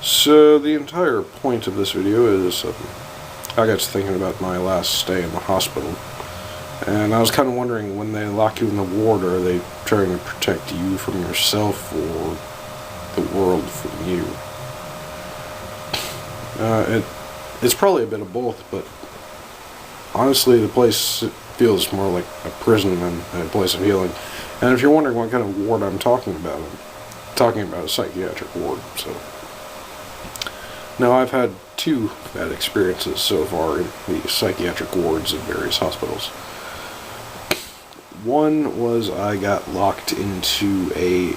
So the entire point of this video is I got to thinking about my last stay in the hospital, and I was kind of wondering, when they lock you in the ward, are they trying to protect you from yourself or the world from you? It's probably a bit of both, but honestly the place feels more like a prison than a place of healing. And if you're wondering what kind of ward I'm talking about a psychiatric ward. So now, I've had two bad experiences so far in the psychiatric wards of various hospitals. One was I got locked into a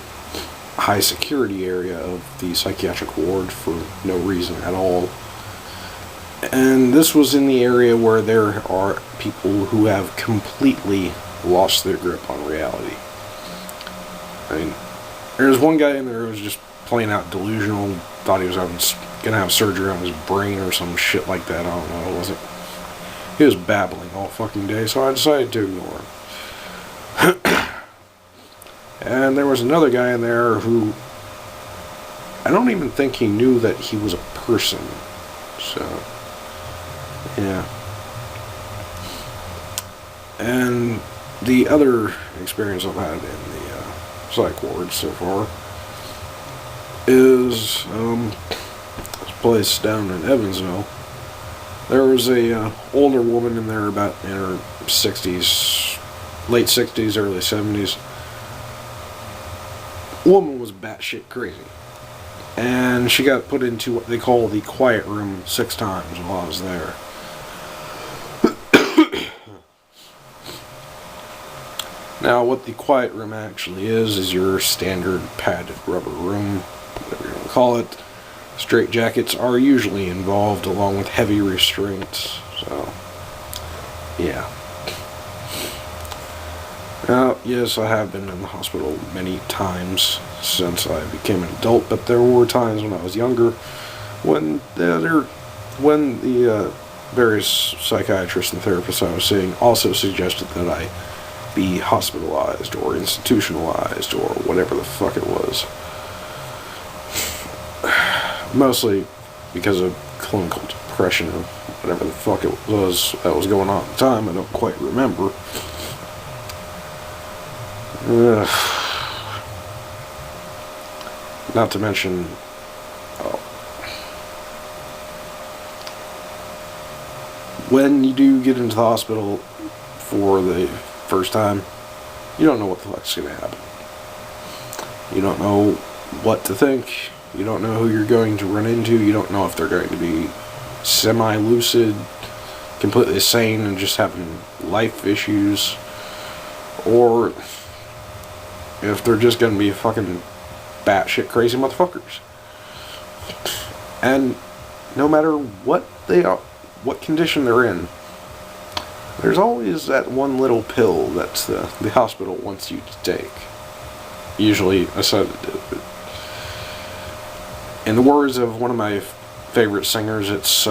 high security area of the psychiatric ward for no reason at all. And this was in the area where there are people who have completely lost their grip on reality. I mean, there's one guy in there who was just plain out delusional, thought he was gonna have surgery on his brain or some shit like that. I don't know, it wasn't. He was babbling all fucking day, so I decided to ignore him. And there was another guy in there who, I don't even think he knew that he was a person. So, yeah. And the other experience I've had in the psych ward so far is this place down in Evansville. There was a older woman in there, about in her 60s, late 60s, early 70s. Woman was batshit crazy, and she got put into what they call the quiet room 6 times while I was there. Now, what the quiet room actually is your standard padded rubber room, whatever you want to call it. Straight jackets are usually involved, along with heavy restraints. So, yeah. Now, yes, I have been in the hospital many times since I became an adult, but there were times when I was younger when the various psychiatrists and therapists I was seeing also suggested that I be hospitalized or institutionalized or whatever the fuck it was. Mostly because of clinical depression or whatever the fuck it was that was going on at the time. I don't quite remember. Not to mention, when you do get into the hospital for the first time, you don't know what the fuck's going to happen. You don't know what to think. You don't know who you're going to run into. You don't know if they're going to be semi-lucid, completely sane, and just having life issues, or if they're just going to be fucking batshit crazy motherfuckers. And no matter what they are, what condition they're in, there's always that one little pill that the hospital wants you to take. Usually a sedative. In the words of one of my favorite singers, it's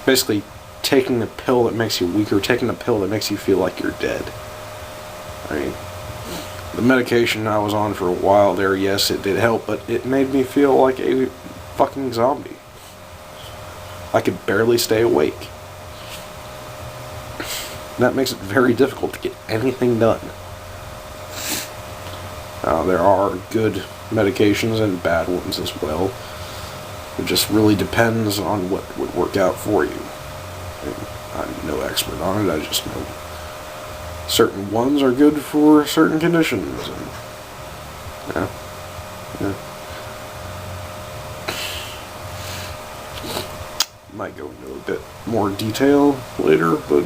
basically taking the pill that makes you weaker, taking the pill that makes you feel like you're dead. I mean, the medication I was on for a while there, yes, it did help, but it made me feel like a fucking zombie. I could barely stay awake. That makes it very difficult to get anything done. There are good medications and bad ones as well. It just really depends on what would work out for you. I'm no expert on it, I just know certain ones are good for certain conditions. And, yeah. Might go into a bit more detail later, but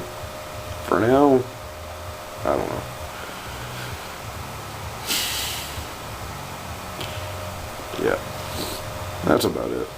for now, I don't know. Yeah, that's about it.